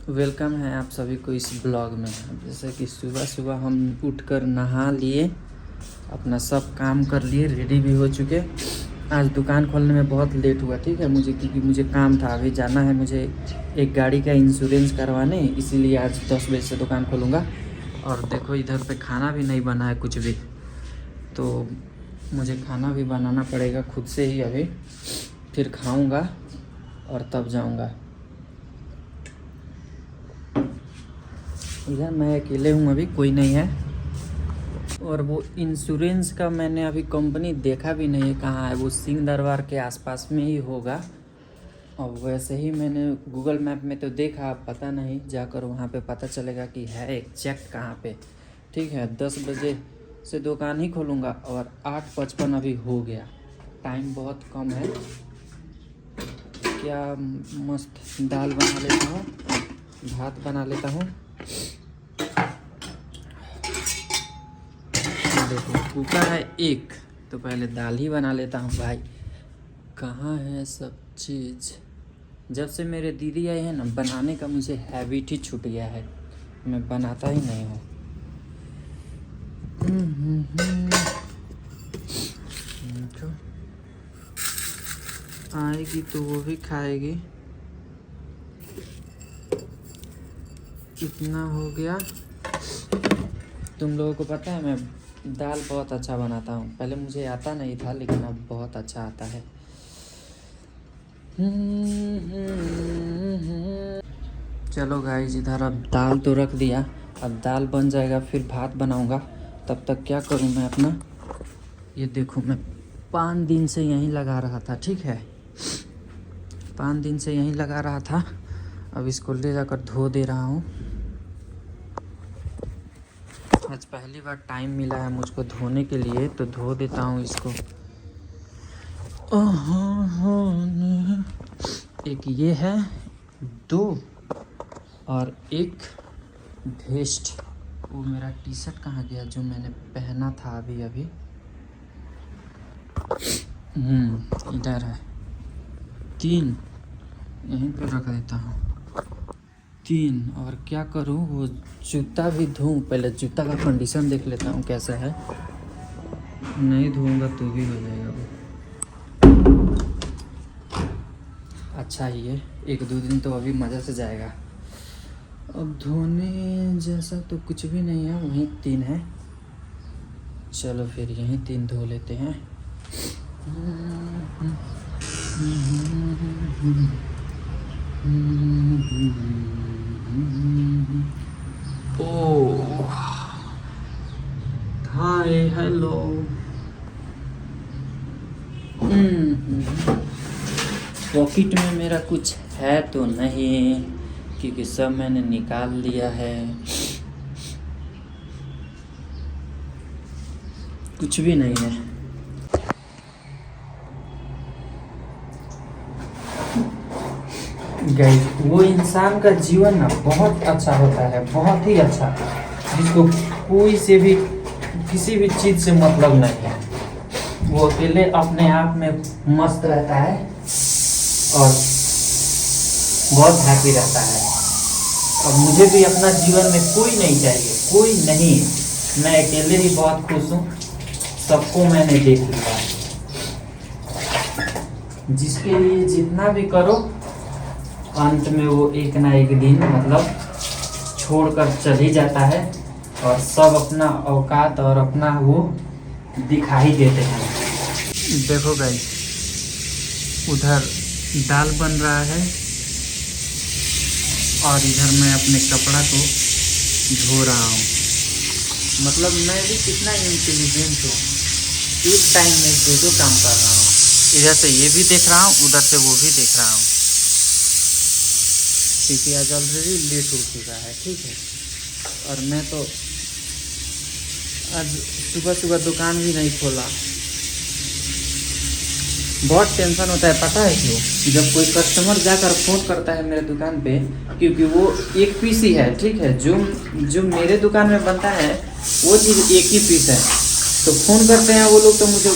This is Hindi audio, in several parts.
वेलकम है आप सभी को इस ब्लॉग में। जैसे कि सुबह सुबह हम उठकर नहा लिए, अपना सब काम कर लिए, रेडी भी हो चुके। आज दुकान खोलने में बहुत लेट हुआ, ठीक है मुझे, क्योंकि मुझे काम था, अभी जाना है मुझे एक गाड़ी का इंश्योरेंस करवाने, इसीलिए आज 10 बजे से दुकान खोलूँगा। और देखो इधर पे खाना भी नहीं बना है कुछ भी, तो मुझे खाना भी बनाना पड़ेगा खुद से ही अभी, फिर खाऊँगा और तब जाऊँगा। इधर मैं अकेले हूँ, अभी कोई नहीं है। और वो इंश्योरेंस का मैंने अभी कंपनी देखा भी नहीं है कहाँ है, वो सिंह दरबार के आसपास में ही होगा। और वैसे ही मैंने गूगल मैप में तो देखा, पता नहीं, जाकर वहाँ पे पता चलेगा कि है एग्जैक्ट कहाँ पे। ठीक है, 10 बजे से दुकान ही खोलूँगा और 8:55 अभी हो गया, टाइम बहुत कम है। क्या मस्त दाल बना लेता हूँ, भात बना लेता हूँ। देखो कुकर है एक, तो पहले दाल ही बना लेता हूँ। भाई कहाँ है सब चीज़? जब से मेरे दीदी आए हैं ना, बनाने का मुझे हैबिट ही छूट गया है, मैं बनाता ही नहीं हूँ। तो आएगी तो वो भी खाएगी। इतना हो गया। तुम लोगों को पता है मैं दाल बहुत अच्छा बनाता हूँ, पहले मुझे आता नहीं था लेकिन अब बहुत अच्छा आता है। चलो गाइस, इधर अब दाल तो रख दिया, अब दाल बन जाएगा फिर भात बनाऊँगा। तब तक क्या करूँ मैं अपना, ये देखो मैं 5 दिन से यहीं लगा रहा था, ठीक है 5 दिन से यहीं लगा रहा था। अब इसको ले जाकर धो दे रहा हूँ। आज पहली बार टाइम मिला है मुझको धोने के लिए, तो धो देता हूँ इसको। एक ये है, 2 और एक वेस्ट। वो मेरा टी शर्ट कहाँ गया जो मैंने पहना था अभी अभी? इधर है। 3 यहीं पे रख देता हूँ। 3 और क्या करूँ, वो जूता भी धोऊँ, पहले जूता का कंडीशन देख लेता हूँ कैसा है। नहीं धोऊंगा तो भी हो जाएगा वो। अच्छा ही है, 1-2 दिन तो अभी मज़े से जाएगा। अब धोने जैसा तो कुछ भी नहीं है, वहीं 3 है। चलो फिर यहीं 3 धो लेते हैं। ओह हाय हेलो। पॉकेट में मेरा कुछ है तो नहीं, क्योंकि सब मैंने निकाल लिया है। कुछ भी नहीं है। गाइस, वो इंसान का जीवन ना बहुत अच्छा होता है, बहुत ही अच्छा, जिसको कोई से भी किसी भी चीज़ से मतलब नहीं है। वो अकेले अपने आप में मस्त रहता है और बहुत हैप्पी रहता है। अब मुझे भी अपना जीवन में कोई नहीं चाहिए, कोई नहीं, मैं अकेले ही बहुत खुश हूँ। सबको मैंने देख लिया, जिसके लिए जितना भी करो अंत में वो एक ना एक दिन मतलब छोड़कर चल ही जाता है, और सब अपना औकात और अपना वो दिखा ही देते हैं। देखो गाइस, उधर दाल बन रहा है और इधर मैं अपने कपड़ा को धो रहा हूँ। मतलब मैं भी कितना इंटेलिजेंट हूँ, एक टाइम में 2 काम कर रहा हूँ। इधर से ये भी देख रहा हूँ, उधर से वो भी देख रहा हूँ, क्योंकि आज ऑलरेडी लेट हो चुका है, ठीक है। और मैं तो आज सुबह सुबह दुकान भी नहीं खोला। बहुत टेंशन होता है, पता है क्यों? जब कोई कस्टमर जाकर फ़ोन करता है मेरे दुकान पे, क्योंकि वो एक पीस ही है, ठीक है, जो मेरे दुकान में बनता है वो चीज़ एक ही पीस है, तो फ़ोन करते हैं वो लोग, तो मुझे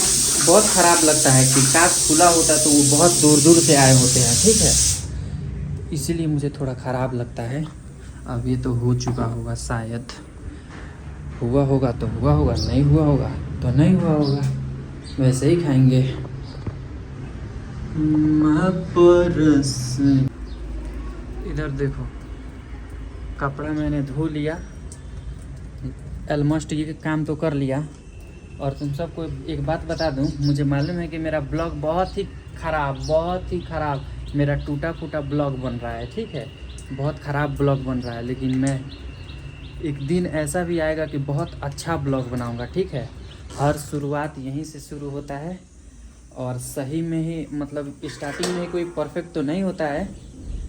बहुत ख़राब लगता है कि काश खुला होता तो वो बहुत दूर दूर से आए होते हैं, ठीक है। इसीलिए मुझे थोड़ा ख़राब लगता है। अब ये तो हो चुका होगा, शायद हुआ होगा तो हुआ होगा, नहीं हुआ होगा तो नहीं हुआ होगा, वैसे ही खाएंगे। इधर देखो, कपड़ा मैंने धो लिया, ऑलमोस्ट ये काम तो कर लिया। और तुम सबको एक बात बता दूं, मुझे मालूम है कि मेरा ब्लॉग बहुत ही ख़राब मेरा टूटा फूटा ब्लॉग बन रहा है, ठीक है, बहुत ख़राब ब्लॉग बन रहा है। लेकिन मैं एक दिन ऐसा भी आएगा कि बहुत अच्छा ब्लॉग बनाऊंगा, ठीक है। हर शुरुआत यहीं से शुरू होता है, और सही में ही मतलब स्टार्टिंग में कोई परफेक्ट तो नहीं होता है,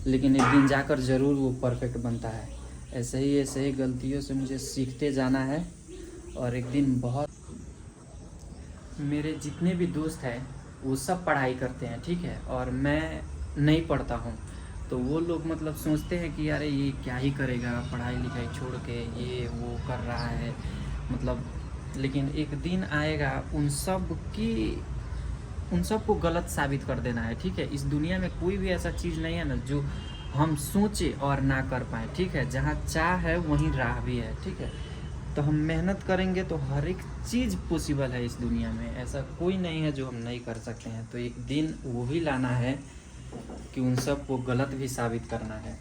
लेकिन एक दिन जाकर ज़रूर वो परफेक्ट बनता है। ऐसे ही गलतियों से मुझे सीखते जाना है। और एक दिन बहुत, मेरे जितने भी दोस्त हैं वो सब पढ़ाई करते हैं, ठीक है, और मैं नहीं पढ़ता हूँ। तो वो लोग मतलब सोचते हैं कि यार ये क्या ही करेगा, पढ़ाई लिखाई छोड़ के ये वो कर रहा है मतलब। लेकिन एक दिन आएगा उन सब को गलत साबित कर देना है, ठीक है। इस दुनिया में कोई भी ऐसा चीज़ नहीं है ना जो हम सोचे और ना कर पाए, ठीक है। जहाँ चाह है वहीं राह भी है, ठीक है। तो हम मेहनत करेंगे तो हर एक चीज़ पॉसिबल है इस दुनिया में, ऐसा कोई नहीं है जो हम नहीं कर सकते हैं। तो एक दिन वो भी लाना है कि उन सब को गलत भी साबित करना है।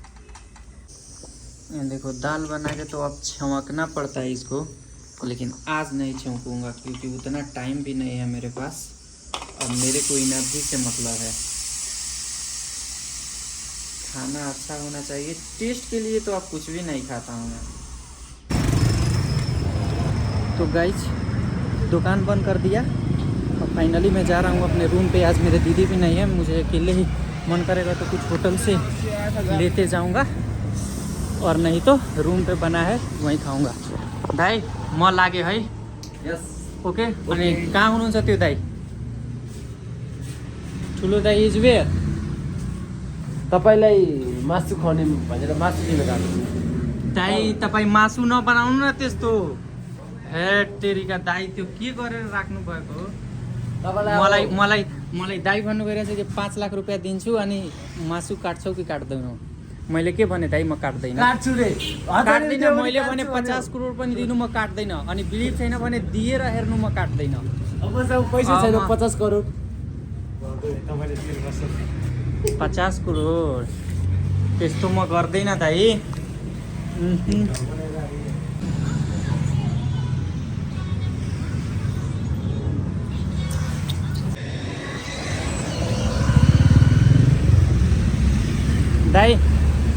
ये देखो, दाल बना के तो अब छौंकना पड़ता है इसको, लेकिन आज नहीं छौंकूंगा क्योंकि उतना टाइम भी नहीं है मेरे पास, और मेरे को एनर्जी से मतलब है। खाना अच्छा होना चाहिए, टेस्ट के लिए तो अब कुछ भी नहीं खाता हूँ मैं। तो गाइज, दुकान बंद कर दिया और फाइनली मैं जा रहा हूँ अपने रूम पे। आज मेरे दीदी भी नहीं है, मुझे अकेले ही मन करेगा तो कुछ होटल से लेते जाऊँगा, और नहीं तो रूम पे बना है वहीं खाऊँगा। दाई म लागे है। Yes okay. अनि कहाँ हुनुहुन्छ त्यो दाई? ठुलो दाई इज वेयर? तपाईलाई मासु खुवाउने भनेर मासु लिन गएको। दाई तपाईँ मासु नबनाउनु न त्यस्तो। हे तेरिका दाई, त्यो के गरेर राख्नु भएको हो? मलाई दाई भन्नु भइरहेछ कि 5 लाख रुपियाँ दिन्छु अनि मासु काट्छौ कि काट्दैनौ? मैले के भने दाई, म काट्दैन। काट्छु रे। काट्दैन। मैले भने 50 करोड पनि दिनु, म काट्दैन। अनि बिलिभ छैन भने दिएर हेर्नु, म काट्दैन। अब मसँग पैसा छैन 50 करोड। 50 करोड त्यस्तो म गर्दैन दाई। दाई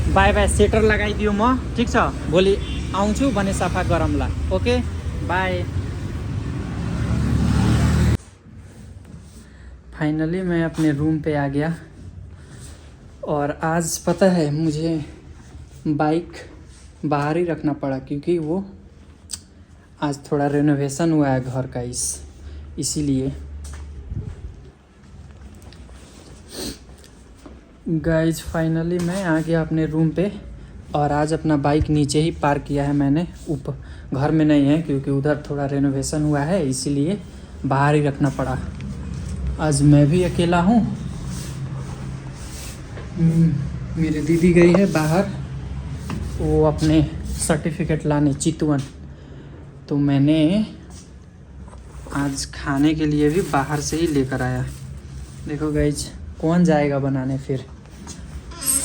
बाई बाई, सेटर लगाइदियो म, ठिक छ। भोलि आउँछु भने सफा गरौँला। Okay by. फाइनली मैं अपने रूम पे आ गया, और आज पता है मुझे बाइक बाहर ही रखना पड़ा क्योंकि वो आज थोड़ा रेनोवेशन हुआ है घर का, इसीलिए। गाइज फाइनली मैं आ गया अपने रूम पे, और आज अपना बाइक नीचे ही पार्क किया है मैंने, ऊपर घर में नहीं है क्योंकि उधर थोड़ा रेनोवेशन हुआ है, इसीलिए बाहर ही रखना पड़ा। आज मैं भी अकेला हूँ, मेरी दीदी गई है बाहर, वो अपने सर्टिफिकेट लाने चितवन। तो मैंने आज खाने के लिए भी बाहर से ही लेकर आया। देखो गाइज, कौन जाएगा बनाने फिर?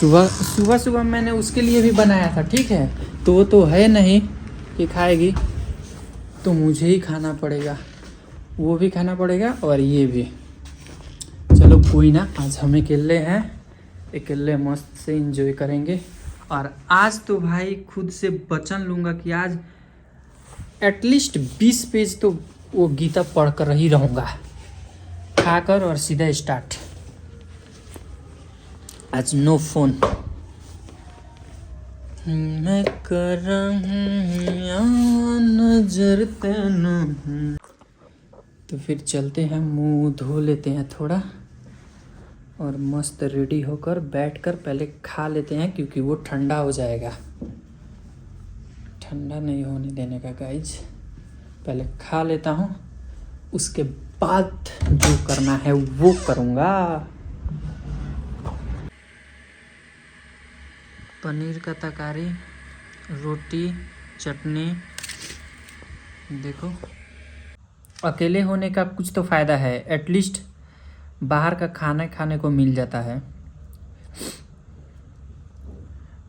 सुबह मैंने उसके लिए भी बनाया था, ठीक है, तो वो तो है नहीं कि खाएगी, तो मुझे ही खाना पड़ेगा, वो भी खाना पड़ेगा और ये भी। चलो कोई ना, आज हम अकेले हैं, अकेले मस्त से एंजॉय करेंगे। और आज तो भाई खुद से वचन लूँगा कि आज एटलीस्ट 20 पेज तो वो गीता पढ़ कर ही रहूँगा, खाकर और सीधा स्टार्ट। आज नो फोन। मैं कर नजर तेनू। तो फिर चलते हैं, मुंह धो लेते हैं थोड़ा, और मस्त रेडी होकर बैठकर पहले खा लेते हैं क्योंकि वो ठंडा हो जाएगा। ठंडा नहीं होने देने का गाइज, पहले खा लेता हूँ, उसके बाद जो करना है वो करूँगा। पनीर का तरकारी, रोटी, चटनी। देखो, अकेले होने का कुछ तो फ़ायदा है, एटलीस्ट बाहर का खाना खाने को मिल जाता है।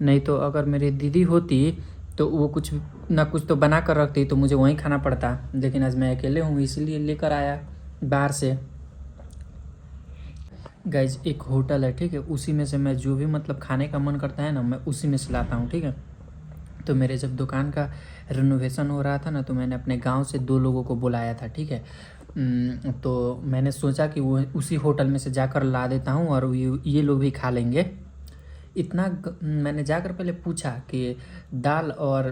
नहीं तो अगर मेरी दीदी होती तो वो कुछ ना कुछ तो बना कर रखती, तो मुझे वहीं खाना पड़ता। लेकिन आज मैं अकेले हूँ, इसीलिए लेकर आया बाहर से। गाइज, एक होटल है, ठीक है, उसी में से मैं जो भी मतलब खाने का मन करता है ना, मैं उसी में से लाता हूँ, ठीक है। तो मेरे जब दुकान का रिनोवेशन हो रहा था ना, तो मैंने अपने गांव से 2 लोगों को बुलाया था, ठीक है। तो मैंने सोचा कि वो उसी होटल में से जाकर ला देता हूँ और ये लोग भी खा लेंगे। मैंने जाकर पहले पूछा कि दाल और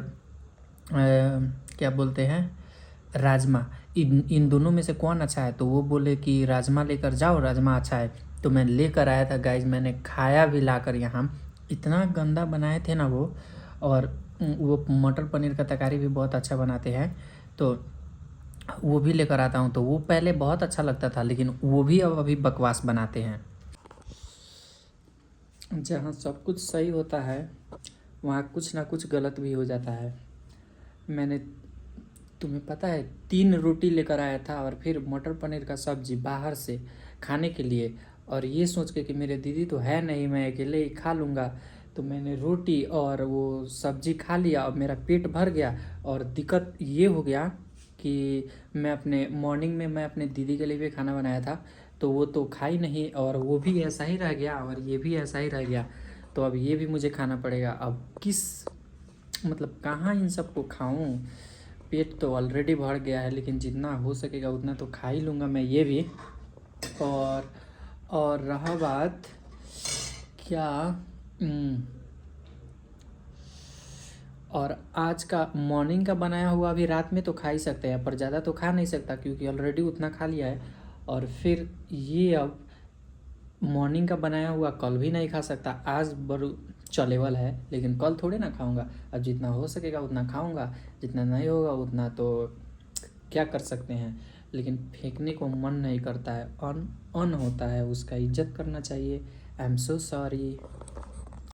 क्या बोलते हैं, राजमा, इन दोनों में से कौन अच्छा है। तो वो बोले कि राजमा लेकर जाओ, राजमा अच्छा है। तो मैं लेकर आया था गाइज, मैंने खाया भी लाकर यहाँ। इतना गंदा बनाए थे ना वो। और वो मटर पनीर का तरकारी भी बहुत अच्छा बनाते हैं, तो वो भी लेकर आता हूँ। तो वो पहले बहुत अच्छा लगता था, लेकिन वो भी अब अभी बकवास बनाते हैं। जहाँ सब कुछ सही होता है वहाँ कुछ ना कुछ गलत भी हो जाता है। मैंने, तुम्हें पता है, 3 रोटी लेकर आया था और फिर मटर पनीर का सब्जी बाहर से खाने के लिए, और ये सोच के कि मेरे दीदी तो है नहीं, मैं अकेले ही खा लूँगा। तो मैंने रोटी और वो सब्जी खा लिया और मेरा पेट भर गया। और दिक्कत ये हो गया कि मैं अपने मॉर्निंग में मैं अपने दीदी के लिए भी खाना बनाया था, तो वो तो खा ही नहीं, और वो भी ऐसा ही रह गया और ये भी ऐसा ही रह गया। तो अब ये भी मुझे खाना पड़ेगा। अब किस मतलब कहाँ इन सबको खाऊं। पेट तो ऑलरेडी भर गया है, लेकिन जितना हो सकेगा उतना तो खा ही लूँगा मैं ये भी। और रहा बात क्या, और आज का मॉर्निंग का बनाया हुआ भी रात में तो खा ही सकते हैं, पर ज़्यादा तो खा नहीं सकता क्योंकि ऑलरेडी उतना खा लिया है। और फिर ये अब मॉर्निंग का बनाया हुआ कल भी नहीं खा सकता। आज बड़ू चलेबल है, लेकिन कल थोड़े ना खाऊंगा। अब जितना हो सकेगा उतना खाऊंगा, जितना नहीं होगा उतना तो क्या कर सकते हैं। लेकिन फेंकने को मन नहीं करता है, अन होता है, उसका इज्जत करना चाहिए। I am so sorry.